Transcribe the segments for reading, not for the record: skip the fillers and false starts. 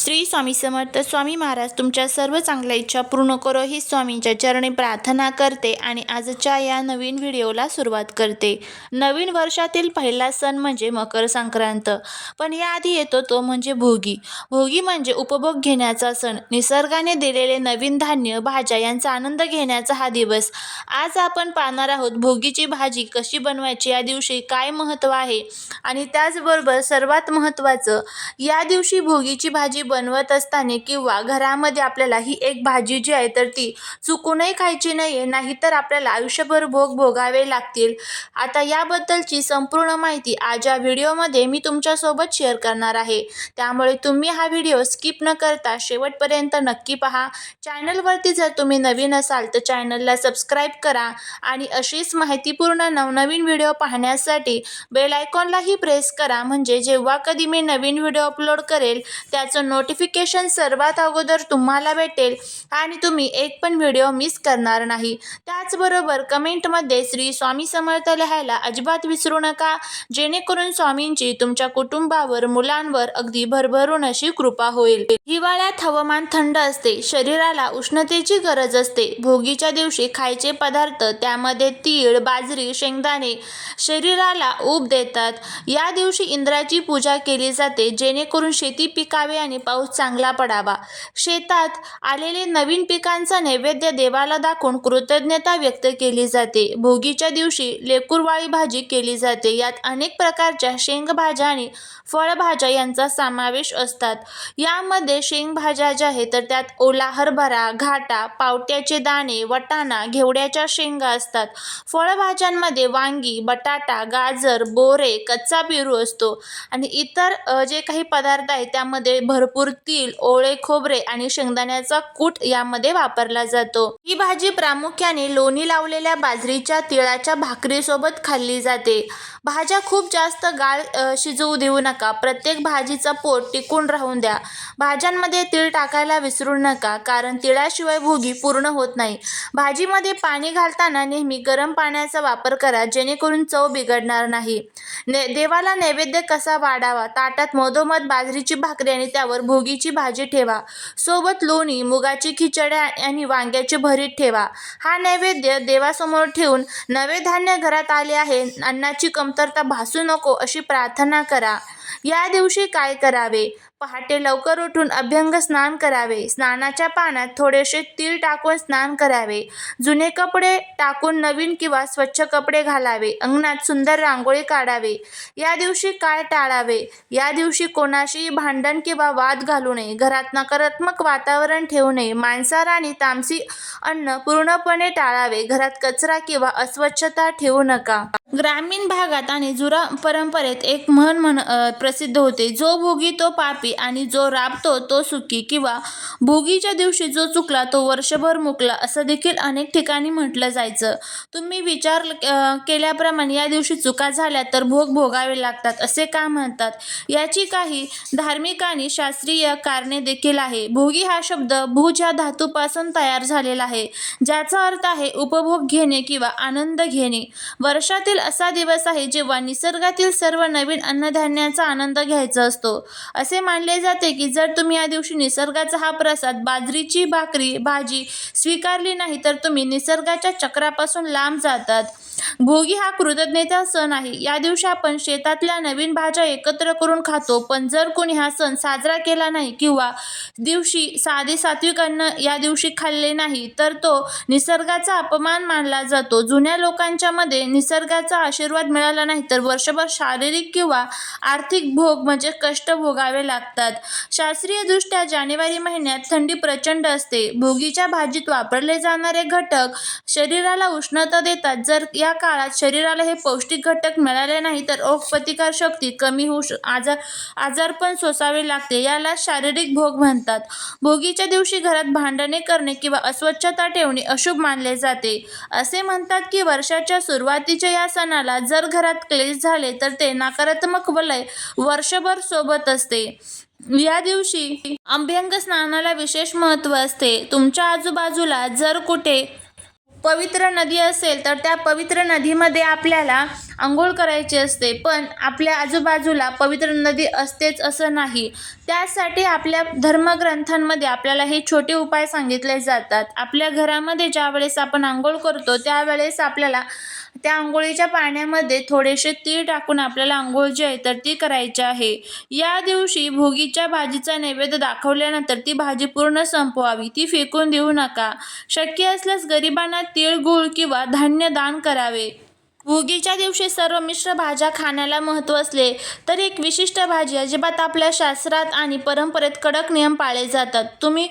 श्री स्वामी समर्थ. स्वामी महाराज तुमच्या सर्व चांगल्या इच्छा पूर्ण करो ही स्वामींच्या चरणी प्रार्थना करते आणि आजच्या या नवीन व्हिडिओला सुरुवात करते. नवीन वर्षातील पहिला सण म्हणजे मकर संक्रांत, पण याआधी येतो तो म्हणजे भोगी. भोगी म्हणजे उपभोग घेण्याचा सण. निसर्गाने दिलेले नवीन धान्य, भाज्या यांचा आनंद घेण्याचा हा दिवस. आज आपण पाहणार आहोत भोगीची भाजी कशी बनवायची, या दिवशी काय महत्त्व आहे आणि त्याचबरोबर सर्वात महत्त्वाचं, या दिवशी भोगीची भाजी बनवत असताना किंवा घरामध्ये आपल्याला ही एक भाजी जी आहे तर ती चुकूनही खायची नाही, नाहीतर आपल्याला आयुष्यभर भोग भोगावे लागतील. आता याबद्दलची संपूर्ण माहिती आज या व्हिडिओमध्ये मी तुमच्यासोबत शेअर करणार आहे, त्यामुळे तुम्ही हा व्हिडिओ स्किप न करता शेवटपर्यंत नक्की पहा. चॅनलवरती जर तुम्ही नवीन असाल तर चॅनलला सबस्क्राईब करा आणि अशीच माहितीपूर्ण नवनवीन व्हिडिओ पाहण्यासाठी बेल आयकॉनलाही प्रेस करा, म्हणजे जेव्हा कधी मी नवीन व्हिडिओ अपलोड करेल त्याचं नोटिफिकेशन सर्वात अगोदर तुम्हाला भेटेल आणि तुम्ही एक पण व्हिडिओ मिस करणार नाही. त्याचबरोबर कमेंटमध्ये श्री स्वामी समर्थ लिहायला अजिबात विसरू नका, जेणेकरून स्वामींची तुमच्या कुटुंबावर, मुलांवर अगदी भरभरून अशी कृपा होईल. हिवाळ्यात हवामान थंड असते, शरीराला उष्णतेची गरज असते. भोगीच्या दिवशी खायचे पदार्थ, त्यामध्ये तीळ, बाजरी, शेंगदाणे शरीराला ऊब देतात. या दिवशी इंद्राची पूजा केली जाते, जेणेकरून शेती पिकावे आणि पाऊस चांगला पडावा. शेतात आलेले नवीन पिकांचा नैवेद्य देवाला दाखवून कृतज्ञता व्यक्त केली जाते. भोगीच्या दिवशी लेकुरवाळी भाजी केली जाते. यात अनेक प्रकारच्या शेंगभाज्या आणि फळभाज्या यांचा समावेश असतात. यामध्ये शेंगभाज्या ज्या आहेत तर त्यात ओला हरभरा, घाटा, पावट्याचे दाणे, वटाणा, घेवड्याच्या शेंगा असतात. फळभाज्यांमध्ये वांगी, बटाटा, गाजर, बोरे, कच्चा पेरू असतो आणि इतर जे काही पदार्थ आहेत त्यामध्ये भरपूर तीळ, ओळे खोबरे आणि शेंगदाण्याचा कूट यामध्ये वापरला जातो. ही भाजी प्रामुख्याने लोणी लावलेल्या बाजरीच्या तिळाच्या भाकरीसोबत खाल्ली जाते. भाज्या खूप जास्त गाळ शिजवू देऊ नका. प्रत्येक भाजीचा पोट टिकून राहून द्या. भाज्यांमध्ये तीळ टाकायला विसरू नका, कारण तिळाशिवाय भोगी पूर्ण होत नाही. भाजीमध्ये पाणी घालताना नेहमी गरम पाण्याचा वापर करा, जेणेकरून चव बिघडणार नाही. देवाला नैवेद्य कसा वाढावा? ताटात मधोमध बाजरीची भाकरी आणि त्यावर भोगीची भाजी ठेवा. सोबत लोणी, मुगाची खिचडी आणि वांग्याचे भरीत ठेवा. हा नैवेद्य देवासमोर ठेवून नवे धान्य घरात आले आहे, अन्नाची कमतरता भासू नको अशी प्रार्थना करा. या दिवशी काय करावे? पहाटे लवकर उठून अभ्यंग स्नान करावे. स्नानाच्या पाण्यात थोडेसे तीळ टाकून स्नान करावे. जुने कपडे टाकून नवीन किंवा स्वच्छ कपडे घालावे. अंगणात सुंदर रांगोळी काढावे. या दिवशी काय टाळावे? या दिवशी कोणाशीही भांडण किंवा वाद घालू नये. घरात नकारात्मक वातावरण ठेवू नये. मांसाहार आणि तामसी अन्न पूर्णपणे टाळावे. घरात कचरा किंवा अस्वच्छता ठेवू नका. ग्रामीण भागात आणि जुरा परंपरेत एक म्हण प्रसिद्ध होते, जो भोगी तो पापी आणि जो राबतो तो सुखी, किंवा भोगीच्या दिवशी जो चुकला तो वर्षभर मुकला, असं देखील अनेक ठिकाणी म्हटलं जायचं. तुम्ही विचार केल्याप्रमाणे या दिवशी चुका झाल्या तर भोग भोगावे लागतात असे का म्हणतात? याची काही धार्मिक आणि शास्त्रीय कारणे देखील आहे. भोगी हा शब्द भुज या धातूपासून तयार झालेला आहे, ज्याचा अर्थ आहे उपभोग घेणे किंवा आनंद घेणे. वर्षातील असा दिवस आहे जेव्हा निसर्गातील सर्व नवीन अन्नधान्याचा आनंद घ्यायचा असतो. असे मानले जाते की जर तुम्ही या दिवशी निसर्गाचा हा प्रसाद, बाजरीची भाजी स्वीकारली नाही तर तुम्ही निसर्गाच्या चक्रापासून लांब जातात. भोगी हा कृतज्ञता सण आहे. या दिवशी आपण शेतातल्या नवीन भाज्या एकत्र करून खातो, पण जर कोणी हा सण साजरा केला नाही किंवा दिवशी साधे सात्विक अन्न या दिवशी खाल्ले नाही तर तो निसर्गाचा अपमान मानला जातो. जुन्या लोकांच्या मध्ये निसर्गाचा आशीर्वाद मिळाला नाही तर वर्षभर शारीरिक किंवा आर्थिक भोग म्हणजे कष्ट भोगावे लागतात. शास्त्रीयदृष्ट्या जानेवारी महिन्यात थंडी प्रचंड असते. भोगीच्या भाजीत वापरले जाणारे घटक शरीराला उष्णता देतात. जर या काळात शरीराला हे पौष्टिक घटक मिळाले नाही तर रोगप्रतिकार शक्ती कमी होऊ आजारपण सोसावे लागते. याला शारीरिक भोग म्हणतात. भोगीच्या दिवशी घरात भांडणे करणे किंवा अस्वच्छता ठेवणे अशुभ मानले जाते. असे म्हणतात की वर्षाच्या सुरुवातीच्या या सणाला जर घरात क्लेश झाले तर ते नकारात्मक वलय वर्षभर सोबत असते. या दिवशी अभ्यंग स्नानाला विशेष महत्त्व असते. तुमच्या आजूबाजूला जर कुठे पवित्र नदी असेल तर त्या पवित्र नदीमध्ये आपल्याला अंघोळ करायची असते, पण आपल्या आजूबाजूला पवित्र नदी असतेच असं नाही. त्यासाठी आपल्या धर्मग्रंथांमध्ये आपल्याला हे छोटे उपाय सांगितले जातात. आपल्या घरामध्ये ज्यावेळेस आपण अंघोळ करतो त्यावेळेस आपल्याला त्या अंघोळीच्या पाण्यामध्ये थोडेसे तीळ टाकून आपल्याला अंघोळ जी आहे तर ती करायची आहे. या दिवशी भोगीच्या भाजीचा नैवेद्य दाखवल्यानंतर ती भाजी पूर्ण संपवावी, ती फेकून देऊ नका. शक्य असल्यास गरिबांना तीळ, गूळ किंवा धान्य दान करावे. भोगीच्या दिवशी सर्व मिश्र भाज्या खाण्याला महत्त्व असले तर एक विशिष्ट भाजी अजिबात आपल्या शास्त्रात आणि परंपरेत कडक नियम पाळले जातात. तुम्ही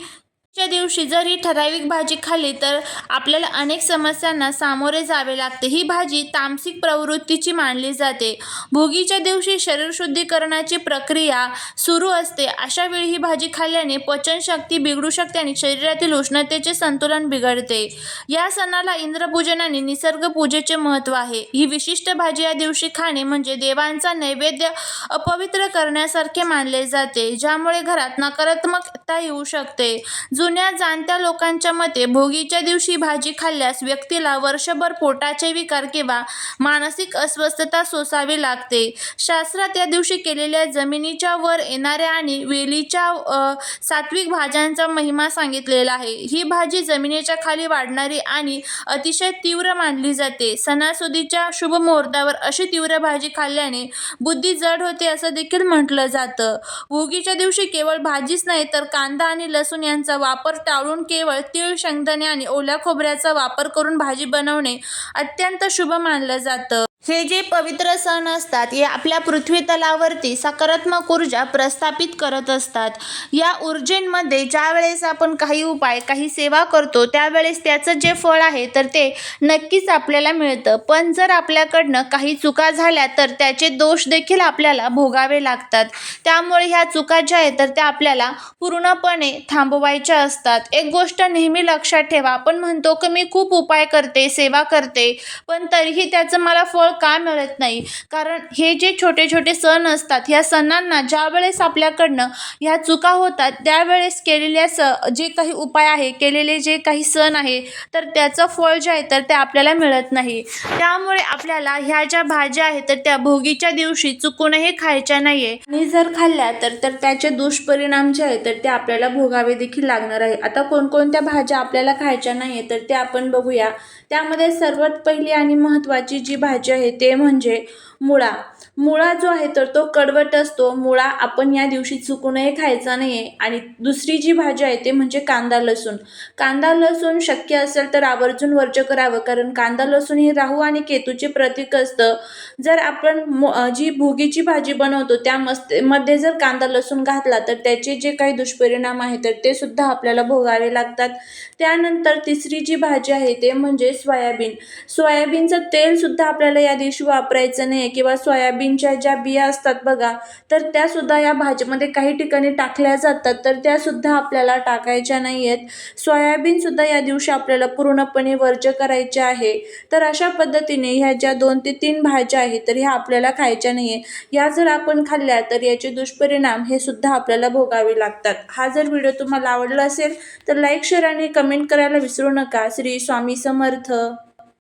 च्या दिवशी जर ही ठराविक भाजी खाल्ली तर आपल्याला अनेक समस्यांना सामोरे जावे लागते. ही भाजी तामसिक प्रवृत्तीची मानली जाते. भोगीच्या दिवशी शरीर शुद्धीकरणाची प्रक्रिया सुरू असते. अशा वेळी ही भाजी खाल्ल्याने पचनशक्ती बिघडू शकते आणि शरीरातील उष्णतेचे संतुलन बिघडते. या सणाला इंद्रपूजन आणि निसर्ग पूजेचे महत्त्व आहे. ही विशिष्ट भाजी या दिवशी खाणे म्हणजे देवांचा नैवेद्य अपवित्र करण्यासारखे मानले जाते, ज्यामुळे घरात नकारात्मकता येऊ शकते. जुन्या जाणत्या लोकांच्या मते भोगीच्या दिवशी भाजी खाल्ल्यास व्यक्तीला वर्षभर पोटाचे विकार किंवा मानसिक अस्वस्थता सोसावी लागते. शास्त्रात या दिवशी केलेल्या जमिनीच्या वर येणाऱ्या आणि वेलीच्या सात्विक भाज्यांचा महिमा सांगितलेला आहे. ही भाजी जमिनीच्या खाली वाढणारी आणि अतिशय तीव्र मानली जाते. सणासुदीच्या शुभ मुहूर्तावर अशी तीव्र भाजी खाल्ल्याने बुद्धी जड होते असं देखील म्हटलं जातं. भोगीच्या दिवशी केवळ भाजीच नाही तर कांदा आणि लसूण यांचा वापर टाळून केवळ तीळ, शेंगदाणे आणि ओल्या खोबऱ्याचा वापर करून भाजी बनवणे अत्यंत शुभ मानलं जातं. हे जे पवित्र सण असतात हे आपल्या पृथ्वी तलावरती सकारात्मक ऊर्जा प्रस्थापित करत असतात. या ऊर्जेमध्ये ज्यावेळेस आपण काही उपाय, काही सेवा करतो त्यावेळेस त्याचं जे फळ आहे तर ते नक्कीच आपल्याला मिळतं. पण जर आपल्याकडनं काही चुका झाल्या तर त्याचे दोष देखील आपल्याला भोगावे लागतात. त्यामुळे ह्या चुका ज्या आहेत तर त्या आपल्याला पूर्णपणे थांबवायच्या असतात. एक गोष्ट नेहमी लक्षात ठेवा, आपण म्हणतो की मी खूप उपाय करते, सेवा करते, पण तरीही त्याचं मला फळ का मिळत नाही. कारण हे जे छोटे छोटे सण असतात ह्या सणांना ज्यावेळेस आपल्याकडनं ह्या चुका होतात त्यावेळेस केलेल्या जे काही उपाय आहे, केलेले जे काही सण आहे तर त्याचं फळ जे आहे तर ते आपल्याला मिळत नाही. त्यामुळे आपल्याला ह्या ज्या भाज्या आहेत तर त्या भोगीच्या दिवशी चुकूनही खायच्या नाहीये आणि जर खाल्ल्या तर त्याचे दुष्परिणाम जे आहेत तर ते आपल्याला भोगावे देखील लागणार आहे. आता कोणकोणत्या भाज्या आपल्याला खायच्या नाहीये तर ते आपण बघूया. त्यामध्ये सर्वात पहिली आणि महत्त्वाची जी भाजी आहे ते म्हणजे मुळा. मुळा जो आहे तर तो कडवट असतो. मुळा आपण या दिवशी चुकूनही खायचा नाही आहे. आणि दुसरी जी भाजी आहे ते म्हणजे कांदा लसूण. कांदा लसूण शक्य असेल तर आवर्जून वर्ज्य करावं, कारण कांदा लसूण हे राहू आणि केतूचे प्रतीक असतं. जर आपण जी भोगीची भाजी बनवतो त्यामध्ये जर कांदा लसूण घातला तर त्याचे जे काही दुष्परिणाम आहेत तर ते सुद्धा आपल्याला भोगावे लागतात. त्यानंतर तिसरी जी भाजी आहे ते म्हणजे सोयाबीन. सोयाबीनचं तेल सुद्धा आपल्याला या दिवशी वापरायचं नाही किंवा सोयाबीनच्या ज्या बिया असतात बघा तर त्या सुद्धा या भाजीमध्ये काही ठिकाणी टाकल्या जातात तर त्या सुद्धा आपल्याला टाकायच्या नाही आहेत. सोयाबीन सुद्धा या दिवशी आपल्याला पूर्णपणे वर्ज्य करायचे आहे. तर अशा पद्धतीने ह्या ज्या 2 ते 3 भाज्या आहेत तर ह्या आपल्याला खायच्या नाही आहे. या जर आपण खाल्ल्या तर याचे दुष्परिणाम हे सुद्धा आपल्याला भोगावे लागतात. हा जर व्हिडिओ तुम्हाला आवडला असेल तर लाईक, शेअर आणि कमेंट करायला विसरू नका. श्री स्वामी समर्थ.